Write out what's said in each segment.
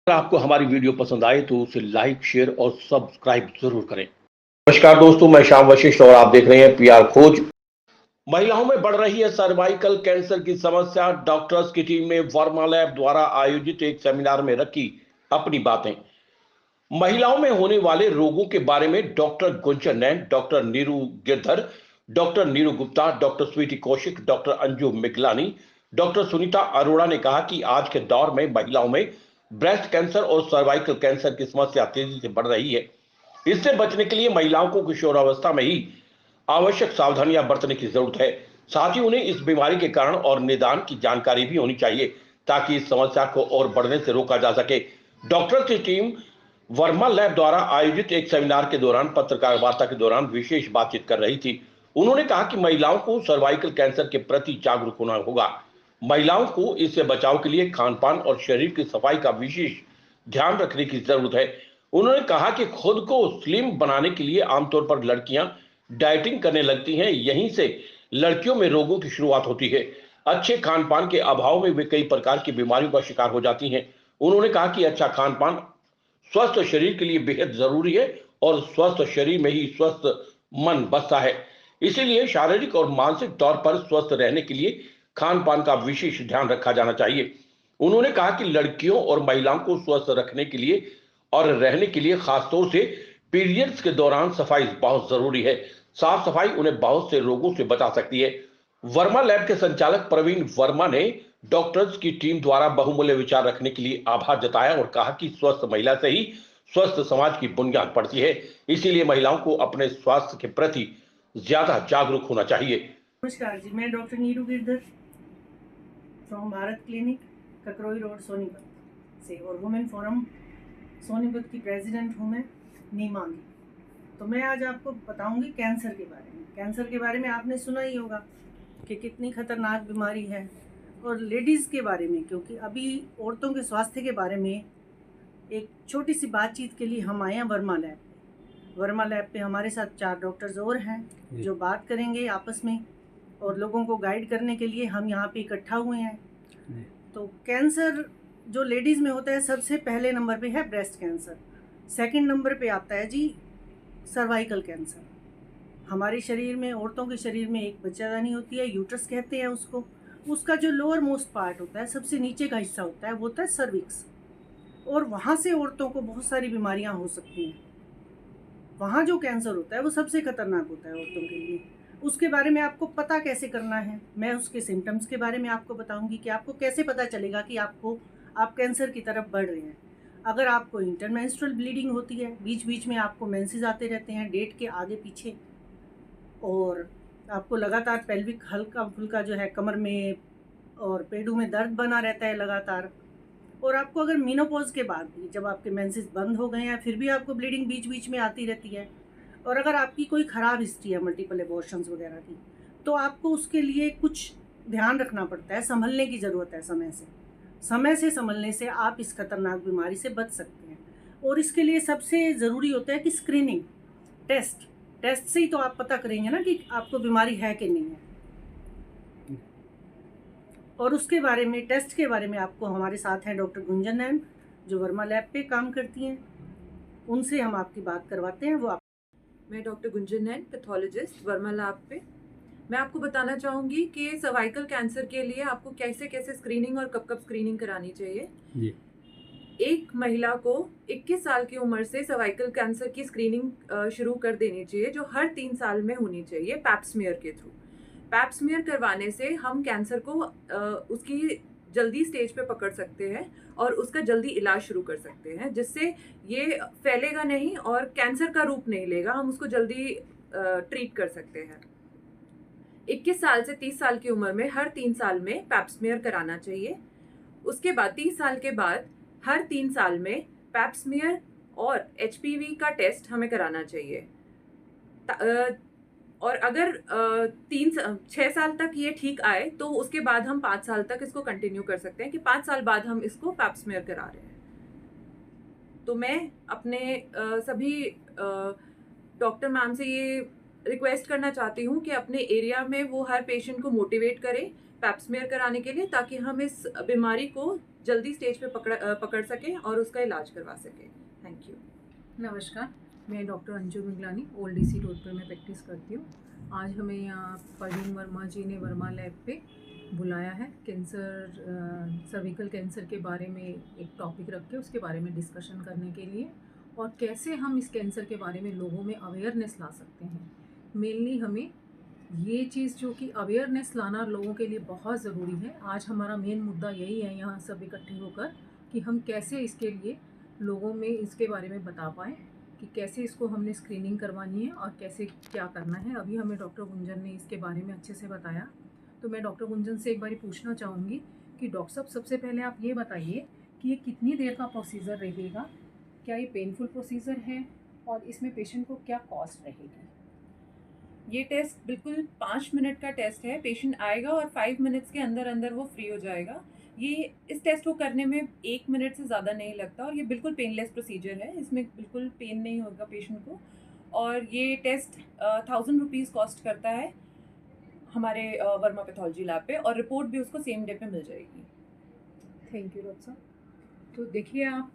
अगर आपको हमारी वीडियो पसंद आए तो उसे लाइक, शेयर और सब्सक्राइब जरूर करें। नमस्कार दोस्तों, मैं श्याम वशिष्ठ और आप देख रहे हैं पीआर खोज। महिलाओं में बढ़ रही है सर्वाइकल कैंसर की समस्या। डॉक्टर्स की टीम ने वर्मा लैब द्वारा आयोजित एक सेमिनार में रखी अपनी बातें। महिलाओं में होने वाले रोगों के बारे में doctor Gunjan Nain, doctor Neeru Girdhar, doctor Neeru Gupta, doctor Sweety Kaushik, doctor Anju Miglani, doctor Sunita Arora ने कहा कि आज के दौर में महिलाओं में ब्रेस्ट कैंसर और सर्वाइकल कैंसर की समस्या तेजी से बढ़ रही है। इससे बचने के लिए महिलाओं को किशोरावस्था में ही आवश्यक सावधानियां बरतने की जरूरत है। साथ ही उन्हें इस बीमारी के कारण और निदान की जानकारी भी होनी चाहिए ताकि इस समस्या को और बढ़ने से रोका जा सके। डॉक्टर की टीम वर्मा लैब द्वारा आयोजित एक सेमिनार के दौरान पत्रकार वार्ता के दौरान विशेष बातचीत कर रही थी। उन्होंने कहा कि महिलाओं को सर्वाइकल कैंसर के प्रति जागरूक होना होगा। महिलाओं को इससे बचाव के लिए खान पान और शरीर की सफाई का विशेष ध्यान रखने की जरूरत है। उन्होंने कहा कि खुद को स्लिम बनाने के लिए आमतौर पर लड़कियां डाइटिंग करने लगती हैं, यहीं से लड़कियों में रोगों की शुरुआत होती है। अच्छे खान पान के अभाव में वे कई प्रकार की बीमारियों का शिकार हो जाती हैं। उन्होंने कहा कि अच्छा खान पान स्वस्थ शरीर के लिए बेहद जरूरी है और स्वस्थ शरीर में ही स्वस्थ मन बसता है। इसीलिए शारीरिक और मानसिक तौर पर स्वस्थ रहने के लिए खान पान का विशेष ध्यान रखा जाना चाहिए। उन्होंने कहा कि लड़कियों और महिलाओं को स्वस्थ रखने के लिए और रहने के लिए खासतौर से पीरियड्स के दौरान सफाई बहुत जरूरी है। साफ सफाई उन्हें बहुत से रोगों से बचा सकती है। वर्मा लैब के संचालक प्रवीण वर्मा ने डॉक्टर्स की टीम द्वारा बहुमूल्य विचार रखने के लिए आभार जताया और कहा कि स्वस्थ महिला से ही स्वस्थ समाज की बुनियाद पड़ती है। इसीलिए महिलाओं को अपने स्वास्थ्य के प्रति ज्यादा जागरूक होना चाहिए। नमस्कार जी, मैं doctor Neeru Girdhar from Bharat clinic, Kakroi road, Sonipat से, और वुमेन फोरम सोनीपत की प्रेसिडेंट हूँ मैं, नीमांगी। तो मैं आज आपको बताऊंगी कैंसर के बारे में। कैंसर के बारे में आपने सुना ही होगा कि कितनी खतरनाक बीमारी है, और लेडीज़ के बारे में, क्योंकि अभी औरतों के स्वास्थ्य के बारे में एक छोटी सी बातचीत के लिए हम आए हैं वर्मा लैब पे। वर्मा लैब पे हमारे साथ 4 डॉक्टर्स और हैं जो बात करेंगे आपस में, और लोगों को गाइड करने के लिए हम यहाँ पे इकट्ठा हुए हैं। तो कैंसर जो लेडीज़ में होता है, सबसे पहले नंबर पे है ब्रेस्ट कैंसर। सेकंड नंबर पे आता है जी सर्वाइकल कैंसर। हमारे शरीर में, औरतों के शरीर में एक बच्चादानी होती है, यूट्रस कहते हैं उसको। उसका जो लोअर मोस्ट पार्ट होता है, सबसे नीचे का हिस्सा होता है, वो होता है सर्विक्स, और वहाँ से औरतों को बहुत सारी बीमारियाँ हो सकती हैं। वहाँ जो कैंसर होता है वो सबसे खतरनाक होता है औरतों के लिए। उसके बारे में आपको पता कैसे करना है, मैं उसके सिम्टम्स के बारे में आपको बताऊंगी कि आपको कैसे पता चलेगा कि आप कैंसर की तरफ बढ़ रहे हैं। अगर आपको इंटरमेंस्ट्रुअल ब्लीडिंग होती है, बीच बीच में आपको मेंसेस आते रहते हैं डेट के आगे पीछे, और आपको लगातार पेल्विक हल्का फुल्का जो है कमर में और पेडू में दर्द बना रहता है लगातार, और आपको अगर मीनोपॉज के बाद भी, जब आपके मेंसेस बंद हो गए हैं, फिर भी आपको ब्लीडिंग बीच बीच में आती रहती है, और अगर आपकी कोई ख़राब हिस्ट्री है मल्टीपल एबॉर्शंस वगैरह की, तो आपको उसके लिए कुछ ध्यान रखना पड़ता है, संभलने की ज़रूरत है। समय से संभलने से आप इस खतरनाक बीमारी से बच सकते हैं। और इसके लिए सबसे ज़रूरी होता है कि स्क्रीनिंग टेस्ट से ही तो आप पता करेंगे ना कि आपको बीमारी है कि नहीं है। और उसके बारे में, टेस्ट के बारे में, आपको हमारे साथ हैं डॉक्टर गुंजन नैन जो वर्मा लैब पे काम करती हैं, उनसे हम आपकी बात करवाते हैं। मैं डॉक्टर गुंजन नैन, पैथोलॉजिस्ट, वर्मा लैब पे। मैं आपको बताना चाहूँगी कि सर्वाइकल कैंसर के लिए आपको कैसे कैसे स्क्रीनिंग और कब कब स्क्रीनिंग करानी चाहिए जी। एक महिला को 21 साल की उम्र से सर्वाइकल कैंसर की स्क्रीनिंग शुरू कर देनी चाहिए, जो हर 3 साल में होनी चाहिए पैप्समियर के थ्रू। पैप्समियर करवाने से हम कैंसर को उसकी जल्दी स्टेज पे पकड़ सकते हैं और उसका जल्दी इलाज शुरू कर सकते हैं, जिससे ये फैलेगा नहीं और कैंसर का रूप नहीं लेगा। हम उसको जल्दी ट्रीट कर सकते हैं। 21 साल से 30 साल की उम्र में हर 3 साल में पैप्समियर कराना चाहिए। उसके बाद 30 साल के बाद हर 3 साल में पैप्समियर और HPV का टेस्ट हमें कराना चाहिए। और अगर 6 साल तक ये ठीक आए तो उसके बाद हम 5 साल तक इसको कंटिन्यू कर सकते हैं कि 5 साल बाद हम इसको पैप्समियर करा रहे हैं। तो मैं अपने सभी डॉक्टर मैम से ये रिक्वेस्ट करना चाहती हूँ कि अपने एरिया में वो हर पेशेंट को मोटिवेट करें पैप्समेयर कराने के लिए, ताकि हम इस बीमारी को जल्दी स्टेज पे पकड़ सकें और उसका इलाज करवा सकें। Thank you. नमस्कार, मैं doctor Anju Miglani old DC road पर मैं प्रैक्टिस करती हूँ। आज हमें यहाँ परवीन वर्मा जी ने वर्मा लैब पे बुलाया है सर्विकल कैंसर के बारे में एक टॉपिक रख के उसके बारे में डिस्कशन करने के लिए, और कैसे हम इस कैंसर के बारे में लोगों में अवेयरनेस ला सकते हैं। मेनली हमें ये चीज़ जो कि अवेयरनेस लाना लोगों के लिए बहुत ज़रूरी है। आज हमारा मेन मुद्दा यही है यहाँ सब इकट्ठे होकर कि हम कैसे इसके लिए लोगों में इसके बारे में बता पाएँ कि कैसे इसको हमने स्क्रीनिंग करवानी है और कैसे क्या करना है। अभी हमें डॉक्टर गुंजन ने इसके बारे में अच्छे से बताया, तो मैं डॉक्टर गुंजन से एक बार पूछना चाहूँगी कि डॉक्टर साहब सबसे पहले आप ये बताइए कि ये कितनी देर का प्रोसीजर रहेगा, क्या ये पेनफुल प्रोसीजर है और इसमें पेशेंट को क्या कॉस्ट रहेगी। ये टेस्ट बिल्कुल 5 मिनट का टेस्ट है। पेशेंट आएगा और 5 मिनट्स के अंदर अंदर वो फ्री हो जाएगा। ये इस टेस्ट को करने में 1 मिनट से ज़्यादा नहीं लगता और ये बिल्कुल पेनलेस प्रोसीजर है। इसमें बिल्कुल पेन नहीं होगा पेशेंट को। और ये टेस्ट 1000 रुपीज़ कॉस्ट करता है हमारे वर्मा पैथोलॉजी लैब पे, और रिपोर्ट भी उसको सेम डे पे मिल जाएगी। थैंक यू डॉक्टर साहब। तो देखिए आप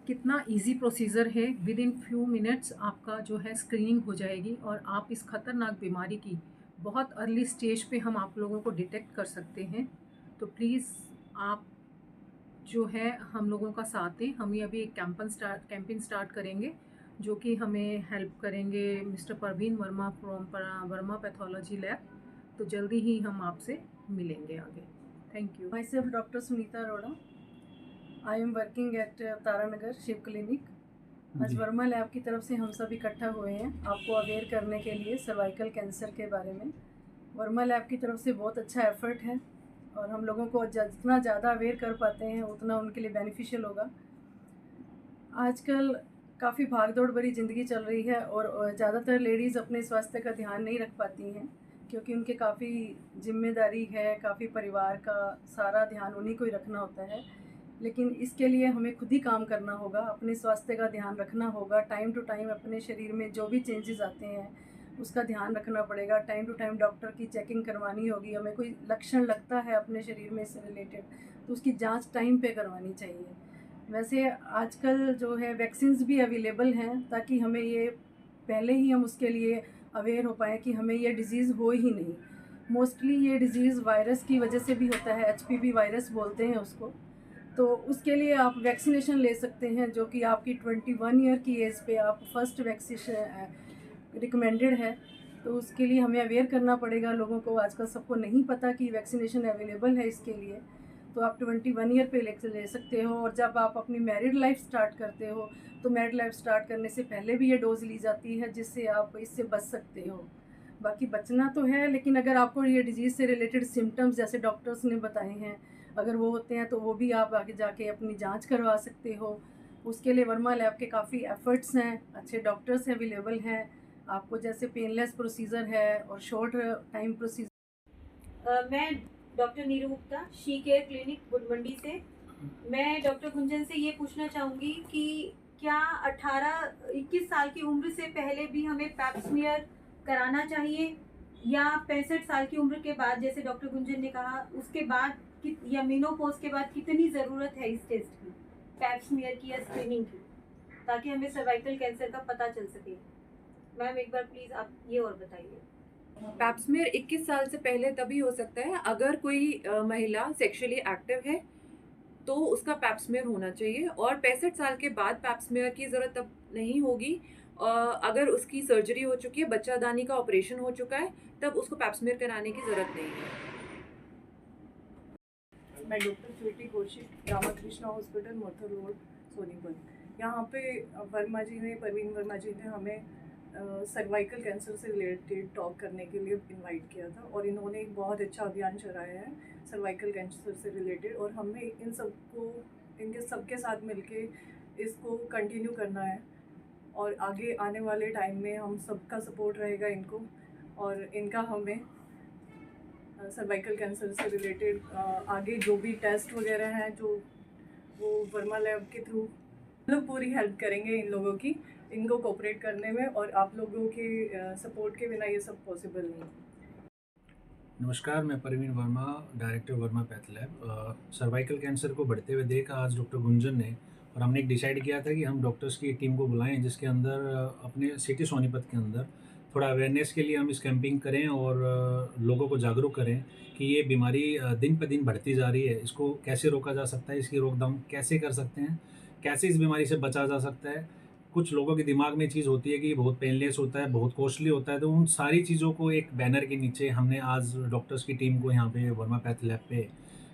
कितना इजी प्रोसीजर है, विद इन फ्यू मिनट्स आपका जो है स्क्रीनिंग हो जाएगी और आप इस खतरनाक बीमारी की बहुत अर्ली स्टेज पे हम आप लोगों को डिटेक्ट कर सकते हैं। तो प्लीज़ आप जो है हम लोगों का साथ दें। हम ये अभी एक कैंपेन स्टार्ट करेंगे जो कि हमें हेल्प करेंगे mister Parveen Verma from Verma pathology lab. तो जल्दी ही हम आपसे मिलेंगे आगे। Thank you. Myself Dr. Sunita Arora. I am working at Taranagar Shiv clinic. आज वर्मा लैब की तरफ से हम सब इकट्ठा हुए हैं आपको अवेयर करने के लिए सर्वाइकल कैंसर के बारे में। वर्मा लैब की तरफ से बहुत अच्छा एफर्ट है और हम लोगों को जितना ज़्यादा अवेयर कर पाते हैं उतना उनके लिए बेनिफिशियल होगा। आजकल काफ़ी भागदौड़ भरी ज़िंदगी चल रही है और ज़्यादातर लेडीज़ अपने स्वास्थ्य का ध्यान नहीं रख पाती हैं क्योंकि उनके काफ़ी जिम्मेदारी है, काफ़ी परिवार का सारा ध्यान उन्हीं को ही रखना होता है। लेकिन इसके लिए हमें खुद ही काम करना होगा, अपने स्वास्थ्य का ध्यान रखना होगा। टाइम टू टाइम अपने शरीर में जो भी चेंजेस आते हैं उसका ध्यान रखना पड़ेगा। टाइम टू टाइम डॉक्टर की चेकिंग करवानी होगी। हमें कोई लक्षण लगता है अपने शरीर में इससे रिलेटेड तो उसकी जांच टाइम पे करवानी चाहिए। वैसे आजकल जो है वैक्सीन्स भी अवेलेबल हैं ताकि हमें ये पहले ही हम उसके लिए अवेयर हो पाएँ कि हमें ये डिज़ीज़ हो ही नहीं। मोस्टली ये डिज़ीज़ वायरस की वजह से भी होता है, HPV वायरस बोलते हैं उसको। तो उसके लिए आप वैक्सीनेशन ले सकते हैं जो कि आपकी 21 ईयर की एज पे आप फर्स्ट वैक्सीनेशन रिकमेंडेड है। तो उसके लिए हमें अवेयर करना पड़ेगा लोगों को। आजकल सबको नहीं पता कि वैक्सीनेशन अवेलेबल है इसके लिए। तो आप 21 ईयर पे ले सकते हो। और जब आप अपनी मैरिड लाइफ स्टार्ट करते हो तो मैरिड लाइफ स्टार्ट करने से पहले भी ये डोज ली जाती है जिससे आप इससे बच सकते हो। बाकी बचना तो है, लेकिन अगर आपको ये डिजीज़ से रिलेटेड सिम्टम्स जैसे डॉक्टर्स ने बताए हैं अगर वो होते हैं तो वो भी आप आगे जाके अपनी जांच करवा सकते हो। उसके लिए वर्मा लैब के काफ़ी एफ़र्ट्स हैं, अच्छे डॉक्टर्स अवेलेबल हैं। आपको जैसे पेनलेस प्रोसीजर है और शॉर्ट टाइम प्रोसीजर। मैं doctor Neeru Gupta, she care clinic Budmandi से। मैं डॉक्टर गुंजन से ये पूछना चाहूँगी कि क्या 18-21 साल की उम्र से पहले भी हमें पैप्समियर कराना चाहिए या 65 साल की उम्र के बाद, जैसे डॉक्टर गुंजन ने कहा, उसके बाद या मेनोपॉज के बाद कितनी ज़रूरत है इस टेस्ट की, पैप्समियर की या स्क्रीनिंग की, ताकि हमें सर्वाइकल कैंसर का पता चल सके। मैम एक बार प्लीज़ आप ये और बताइए। पैप्समियर 21 साल से पहले तभी हो सकता है अगर कोई महिला सेक्सुअली एक्टिव है तो उसका पैप्समियर होना चाहिए, और 65 साल के बाद पैप्समियर की ज़रूरत तब नहीं होगी। अगर उसकी सर्जरी हो चुकी है, बच्चादानी का ऑपरेशन हो चुका है, तब उसको पैप्समियर कराने की ज़रूरत नहीं है। मैं doctor Sweety Kaushik, Ramakrishna hospital, Mothar road, Sonipat. यहाँ पे परवीन वर्मा जी ने हमें सर्वाइकल कैंसर से रिलेटेड टॉक करने के लिए इनवाइट किया था और इन्होंने एक बहुत अच्छा अभियान चलाया है सर्वाइकल कैंसर से रिलेटेड, और हमें इनके सबके साथ मिलके इसको कंटिन्यू करना है। और आगे आने वाले टाइम में हम सबका सपोर्ट रहेगा इनको, और इनका हमें सर्वाइकल कैंसर से रिलेटेड आगे जो भी टेस्ट वगैरह हैं जो वो वर्मा लैब के थ्रू लोग पूरी हेल्प करेंगे इन लोगों की इनको कोऑपरेट करने में, और आप लोगों के सपोर्ट के बिना ये सब पॉसिबल नहीं। नमस्कार, मैं Parveen Verma, director Verma path lab. Cervical cancer को बढ़ते हुए देख आज डॉक्टर गुंजन ने और हमने एक डिसाइड किया था कि हम डॉक्टर्स की टीम को बुलाएं, जिसके अंदर अपने सिटी सोनीपत के अंदर थोड़ा अवेयरनेस के लिए हम इस कैंपिंग करें और लोगों को जागरूक करें कि ये बीमारी दिन पर दिन बढ़ती जा रही है, इसको कैसे रोका जा सकता है, इसकी रोकथाम कैसे कर सकते हैं, कैसे इस बीमारी से बचा जा सकता है। कुछ लोगों के दिमाग में चीज़ होती है कि बहुत पेनलेस होता है, बहुत कॉस्टली होता है, तो उन सारी चीज़ों को एक बैनर के नीचे हमने आज डॉक्टर्स की टीम को यहाँ पे वर्मा पैथ लैब पे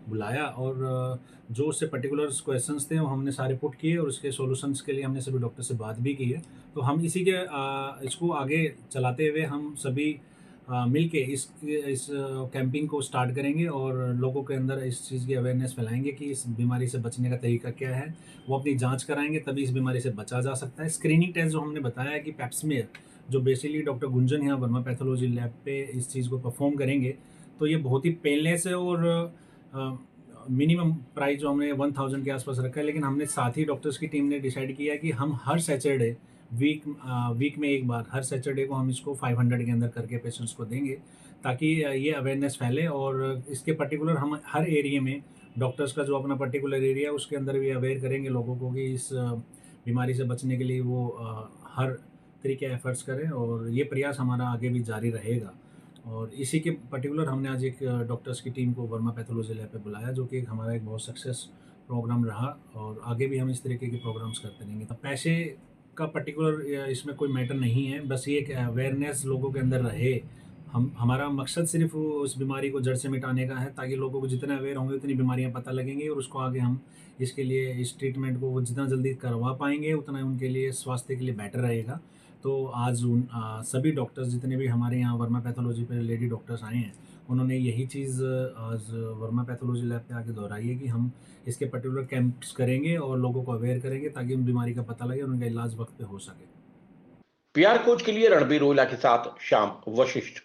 बुलाया और जो उससे पर्टिकुलर क्वेश्चंस थे वो हमने सारे पुट किए और उसके सॉल्यूशंस के लिए हमने सभी डॉक्टर से बात भी की है। तो हम इसी के इसको आगे चलाते हुए हम सभी मिल के इस कैंपिंग को स्टार्ट करेंगे और लोगों के अंदर इस चीज़ की अवेयरनेस फैलाएंगे कि इस बीमारी से बचने का तरीका क्या है। वो अपनी जांच कराएंगे, तभी इस बीमारी से बचा जा सकता है। स्क्रीनिंग टेस्ट जो हमने बताया है कि पैप्समेयर, जो बेसिकली डॉक्टर गुंजन यहाँ वर्मा पैथोलॉजी लैब पे इस चीज़ को परफॉर्म करेंगे, तो ये बहुत ही पेनलेस है और मिनिमम प्राइस जो हमने 1000 के आसपास रखा है। लेकिन हमने साथ ही डॉक्टर्स की टीम ने डिसाइड किया कि हम हर सैटरडे वीक में एक बार, हर सैटरडे को हम इसको 500 के अंदर करके पेशेंट्स को देंगे, ताकि ये अवेयरनेस फैले। और इसके पर्टिकुलर हम हर एरिया में डॉक्टर्स का जो अपना पर्टिकुलर एरिया है उसके अंदर भी अवेयर करेंगे लोगों को कि इस बीमारी से बचने के लिए वो हर तरीके एफर्ट्स करें, और ये प्रयास हमारा आगे भी जारी रहेगा। और इसी के पर्टिकुलर हमने आज एक डॉक्टर्स की टीम को वर्मा पैथोलॉजी लैब पे बुलाया, जो कि हमारा एक बहुत सक्सेस प्रोग्राम रहा और आगे भी हम इस तरीके के प्रोग्राम्स करते रहेंगे। पैसे का पर्टिकुलर इसमें कोई मैटर नहीं है, बस ये एक अवेयरनेस लोगों के अंदर रहे। हमारा मकसद सिर्फ उस बीमारी को जड़ से मिटाने का है, ताकि लोगों को जितना अवेयर होंगे उतनी बीमारियां पता लगेंगी और उसको आगे हम इसके लिए इस ट्रीटमेंट को वो जितना जल्दी करवा पाएंगे उतना उनके लिए स्वास्थ्य के लिए बेटर रहेगा। तो आज सभी डॉक्टर्स जितने भी हमारे यहाँ वर्मा पैथोलॉजी पे लेडी डॉक्टर्स आए हैं, उन्होंने यही चीज़ आज वर्मा पैथोलॉजी लैब पे आके दोहराई है कि हम इसके पर्टिकुलर कैंप्स करेंगे और लोगों को अवेयर करेंगे, ताकि उन बीमारी का पता लगे और उनका इलाज वक्त पे हो सके। पीआर खोज के लिए रणबीर रोहिला के साथ श्याम वशिष्ठ।